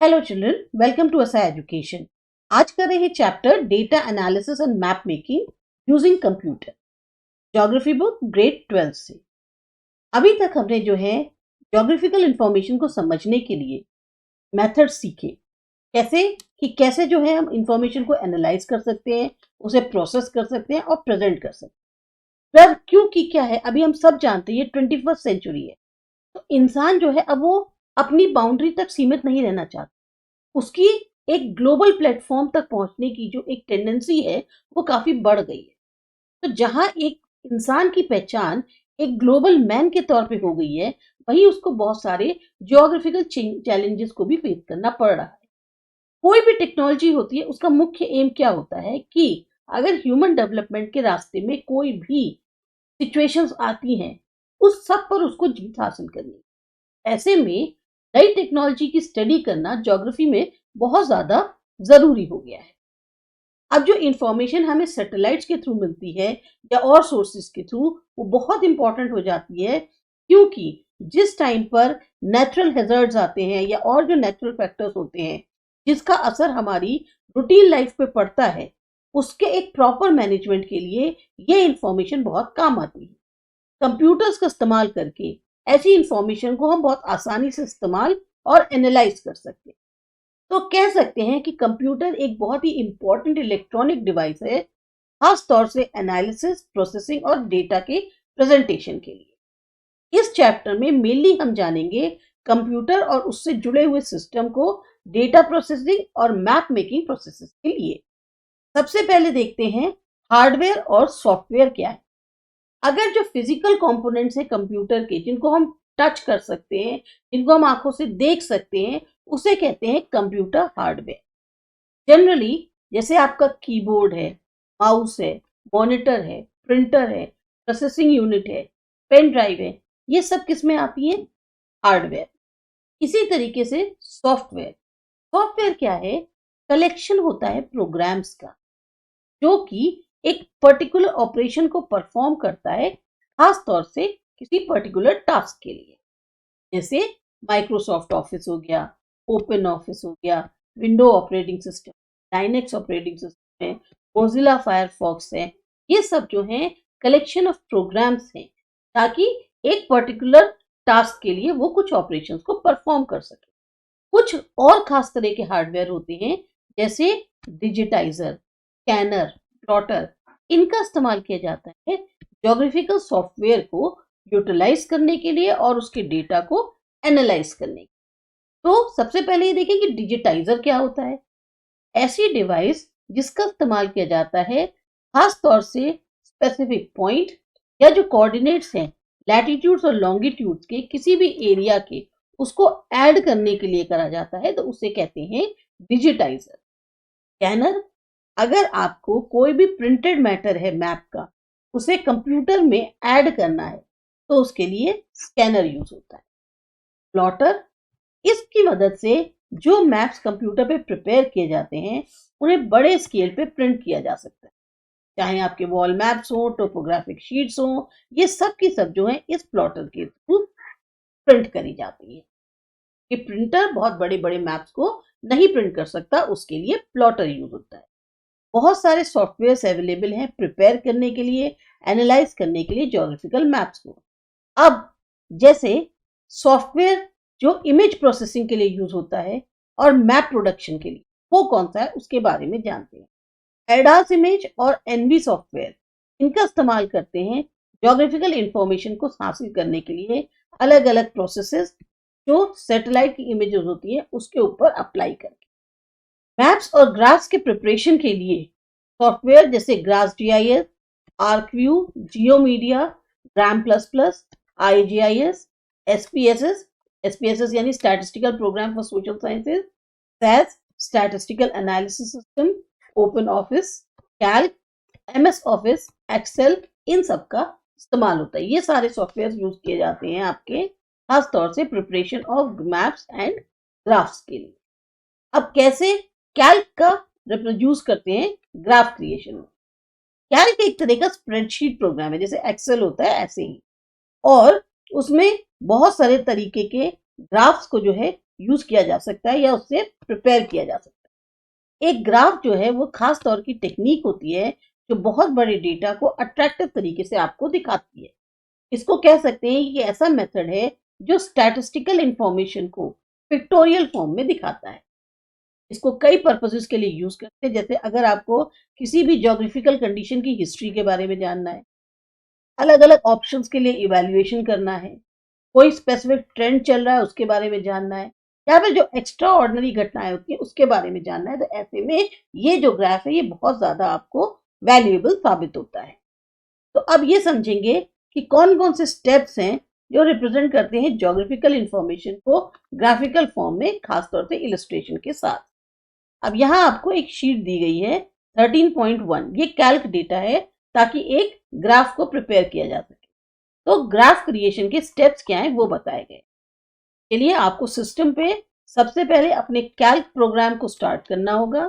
Hello children, welcome to असा education. आज कर रहे हैं chapter data analysis and map making using computer, geography book grade 12 से। अभी तक हमने जो है ज्योग्राफिकल इंफॉर्मेशन को समझने के लिए मेथड सीखे। कैसे जो है हम इंफॉर्मेशन को एनालाइज कर सकते हैं, उसे प्रोसेस कर सकते हैं और प्रेजेंट कर सकते हैं। पर क्योंकि क्या है, अभी हम सब जानते हैं ये 21st सेंचुरी है, तो इंसान जो है अब वो अपनी बाउंड्री तक सीमित नहीं रहना चाहता। उसकी एक ग्लोबल प्लेटफॉर्म तक पहुंचने की जो एक टेंडेंसी है वो काफी बढ़ गई है। तो जहां एक इंसान की पहचान एक ग्लोबल मैन के तौर पे हो गई है, वहीं उसको बहुत सारे जियोग्राफिकल चैलेंजेस को भी फेस करना पड़ रहा है। कोई भी टेक्नोलॉजी होती है, उसका मुख्य एम क्या होता है कि अगर ह्यूमन डेवलपमेंट के रास्ते में कोई भी सिचुएशंस आती हैं, उस सब पर उसको जीत हासिल करनी। ऐसे में नई टेक्नोलॉजी की स्टडी करना ज्योग्राफी में बहुत ज्यादा जरूरी हो गया है। अब जो इंफॉर्मेशन हमें सैटेलाइट्स के थ्रू मिलती है या और सोर्सेज के थ्रू, वो बहुत इंपॉर्टेंट हो जाती है, क्योंकि जिस टाइम पर नेचुरल हैजर्ड्स आते हैं या और जो नेचुरल फैक्टर्स होते हैं जिसका असर हमारी रूटीन लाइफ पे पड़ता है, उसके एक प्रॉपर मैनेजमेंट के लिए ये इंफॉर्मेशन बहुत काम आती है। कंप्यूटर्स का इस्तेमाल करके ऐसी इंफॉर्मेशन को हम बहुत आसानी से इस्तेमाल और एनालाइज कर सकते हैं। तो कह सकते हैं कि कंप्यूटर एक बहुत ही इंपॉर्टेंट इलेक्ट्रॉनिक डिवाइस है, खास तौर से एनालिसिस, प्रोसेसिंग और डेटा के प्रेजेंटेशन के लिए। इस चैप्टर में मेनली हम जानेंगे कंप्यूटर और उससे जुड़े हुए सिस्टम को डेटा प्रोसेसिंग और मैप मेकिंग प्रोसेसेस के लिए। सबसे पहले देखते हैं हार्डवेयर और सॉफ्टवेयर क्या है। अगर जो फिजिकल कंपोनेंट्स हैं कंप्यूटर के, जिनको हम टच कर सकते हैं, जिनको हम आंखों से देख सकते हैं, उसे कहते हैं कंप्यूटर हार्डवेयर। जनरली जैसे आपका कीबोर्ड है, माउस है, मॉनिटर है, प्रिंटर है, प्रोसेसिंग यूनिट है, पेन ड्राइव है, ये सब किस में आती है? हार्डवेयर। इसी तरीके से सॉफ्टवेयर। सॉफ्टवेयर क्या है? कलेक्शन होता है प्रोग्राम्स का, जो कि एक पर्टिकुलर ऑपरेशन को परफॉर्म करता है, खास तौर से किसी पर्टिकुलर टास्क के लिए। जैसे माइक्रोसॉफ्ट ऑफिस हो गया, ओपन ऑफिस हो गया, window operating system, Linux operating system है, मोजिला फायरफॉक्स है। ये सब जो है कलेक्शन ऑफ प्रोग्राम्स हैं, ताकि एक पर्टिकुलर टास्क के लिए वो कुछ ऑपरेशंस को परफॉर्म कर सके। कुछ और खास तरह के हार्डवेयर होते हैं, जैसे डिजिटाइजर, स्कैनर, प्लॉटर। इनका इस्तेमाल किया जाता है ज्योग्राफिकल सॉफ्टवेयर को यूटिलाइज करने के लिए और उसके डेटा को एनालाइज करने के लिए। तो सबसे पहले ये देखें कि डिजिटाइजर क्या होता है। ऐसी डिवाइस जिसका इस्तेमाल किया जाता है खास तौर से स्पेसिफिक पॉइंट या जो कोऑर्डिनेट्स हैं, लैटिट्यूड्स और लॉन्गिट्यूड्स के किसी भी एरिया के, उसको ऐड करने के लिए करा जाता है, तो उसे कहते हैं डिजिटाइजर। स्कैनर, अगर आपको कोई भी प्रिंटेड मैटर है मैप का, उसे कंप्यूटर में ऐड करना है, तो उसके लिए स्कैनर यूज होता है। प्लॉटर, इसकी मदद से जो मैप्स कंप्यूटर पे प्रिपेयर किए जाते हैं, उन्हें बड़े स्केल पे प्रिंट किया जा सकता है। चाहे आपके वॉल मैप्स हो, टोपोग्राफिक शीट्स हो, ये सब की सब जो है इस प्लॉटर के थ्रू प्रिंट करी जाती है। कि प्रिंटर बहुत बड़े बड़े मैप्स को नहीं प्रिंट कर सकता, उसके लिए प्लॉटर यूज होता है। बहुत सारे सॉफ्टवेयर अवेलेबल हैं प्रिपेयर करने के लिए, एनालाइज करने के लिए ज्योग्राफिकल मैप्स को। अब जैसे सॉफ्टवेयर जो इमेज प्रोसेसिंग के लिए यूज होता है और मैप प्रोडक्शन के लिए, वो कौन सा है उसके बारे में जानते हैं। एडास इमेज और एनवी सॉफ्टवेयर, इनका इस्तेमाल करते हैं ज्योग्राफिकल इंफॉर्मेशन को हासिल करने के लिए अलग अलग प्रोसेसेस जो सैटेलाइट की इमेजेस होती है उसके ऊपर अप्लाई करके। मैप्स और ग्राफ्स के प्रिपरेशन के लिए सॉफ्टवेयर जैसे GRASS GIS, ArcView, GeoMedia, gram plus plus, IGIS, SPSS, SPSS यानी statistical program for social sciences, SAS statistical analysis system, open office, Calc, MS office, Excel, इन सब का इस्तेमाल होता है। ये सारे सॉफ्टवेयर यूज किए जाते हैं आपके खास तौर से preparation of maps and graphs के लिए। अब कैसे कैल्क का रिप्रोड्यूस करते हैं ग्राफ क्रिएशन में। कैल्क एक तरह का स्प्रेडशीट प्रोग्राम है, जैसे एक्सेल होता है ऐसे ही, और उसमें बहुत सारे तरीके के ग्राफ्स को जो है यूज किया जा सकता है या उससे प्रिपेयर किया जा सकता है। एक ग्राफ जो है वो खास तौर की टेक्निक होती है जो बहुत बड़े डेटा को अट्रैक्टिव तरीके से आपको दिखाती है। इसको कह सकते हैं कि ऐसा मेथड है जो स्टैटिस्टिकल इंफॉर्मेशन को पिक्टोरियल फॉर्म में दिखाता है। इसको कई पर्पसेस के लिए यूज करते हैं, जैसे अगर आपको किसी भी ज्योग्राफिकल कंडीशन की हिस्ट्री के बारे में जानना है, अलग अलग ऑप्शंस के लिए इवैल्यूएशन करना है, कोई स्पेसिफिक ट्रेंड चल रहा है उसके बारे में जानना है, या फिर जो एक्स्ट्रा ऑर्डिनरी घटनाएं होती हैं उसके बारे में जानना है, तो ऐसे में ये जो ग्राफ है ये बहुत ज्यादा आपको वैल्यूएबल साबित होता है। तो अब ये समझेंगे कि कौन कौन से स्टेप्स हैं जो रिप्रेजेंट करते हैं ज्योग्राफिकल इंफॉर्मेशन को ग्राफिकल फॉर्म में, खासतौर से इलस्ट्रेशन के साथ। अब यहाँ आपको एक शीट दी गई है 13.1, ये कैल्क डेटा है ताकि एक ग्राफ को प्रिपेयर किया जा सके। तो ग्राफ क्रिएशन के स्टेप्स क्या हैं वो बताए गए। के लिए आपको सिस्टम पे सबसे पहले अपने कैल्क प्रोग्राम को स्टार्ट करना होगा,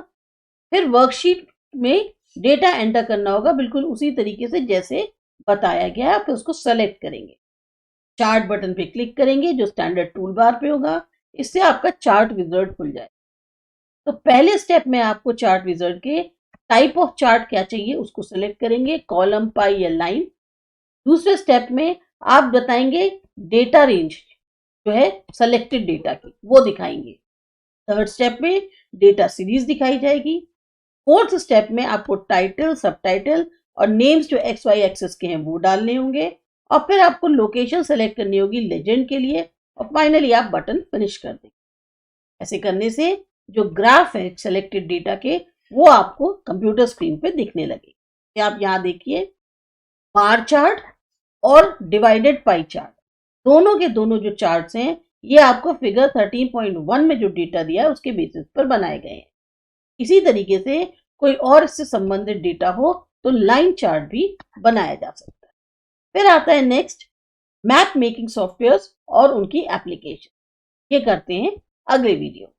फिर वर्कशीट में डेटा एंटर करना होगा बिल्कुल उसी तरीके से जैसे बताया गया है। फिर उसको सेलेक्ट करेंगे, चार्ट बटन पे क्लिक करेंगे जो स्टैंडर्ड टूल बार पे होगा, इससे आपका चार्ट विजार्ड खुल जाए। तो पहले स्टेप में आपको चार्ट विजार्ड के टाइप ऑफ चार्ट क्या चाहिए उसको सिलेक्ट करेंगे, कॉलम, पाई या लाइन। दूसरे स्टेप में आप बताएंगे डेटा रेंज जो है सेलेक्टेड डेटा की, वो दिखाएंगे। थर्ड स्टेप में डेटा सीरीज दिखाई जाएगी। फोर्थ स्टेप में आपको टाइटल, सबटाइटल और नेम्स जो एक्स वाई एक्सेस के हैं वो डालने होंगे, और फिर आपको लोकेशन सेलेक्ट करनी होगी लेजेंड के लिए, और फाइनली आप बटन फिनिश कर देंगे। ऐसे करने से जो ग्राफ है सेलेक्टेड डेटा के वो आपको कंप्यूटर स्क्रीन पे दिखने लगे। आप यहाँ देखिए, बार चार्ट और डिवाइडेड पाई चार्ट, दोनों के दोनों जो चार्ट्स हैं ये आपको फिगर 13.1 में जो डेटा दिया है उसके बेसिस पर बनाए गए हैं। इसी तरीके से कोई और इससे संबंधित डेटा हो तो लाइन चार्ट भी बनाया जा सकता है। फिर आता है नेक्स्ट, मैप मेकिंग सॉफ्टवेयर्स और उनकी एप्लीकेशन। ये करते हैं अगले वीडियो।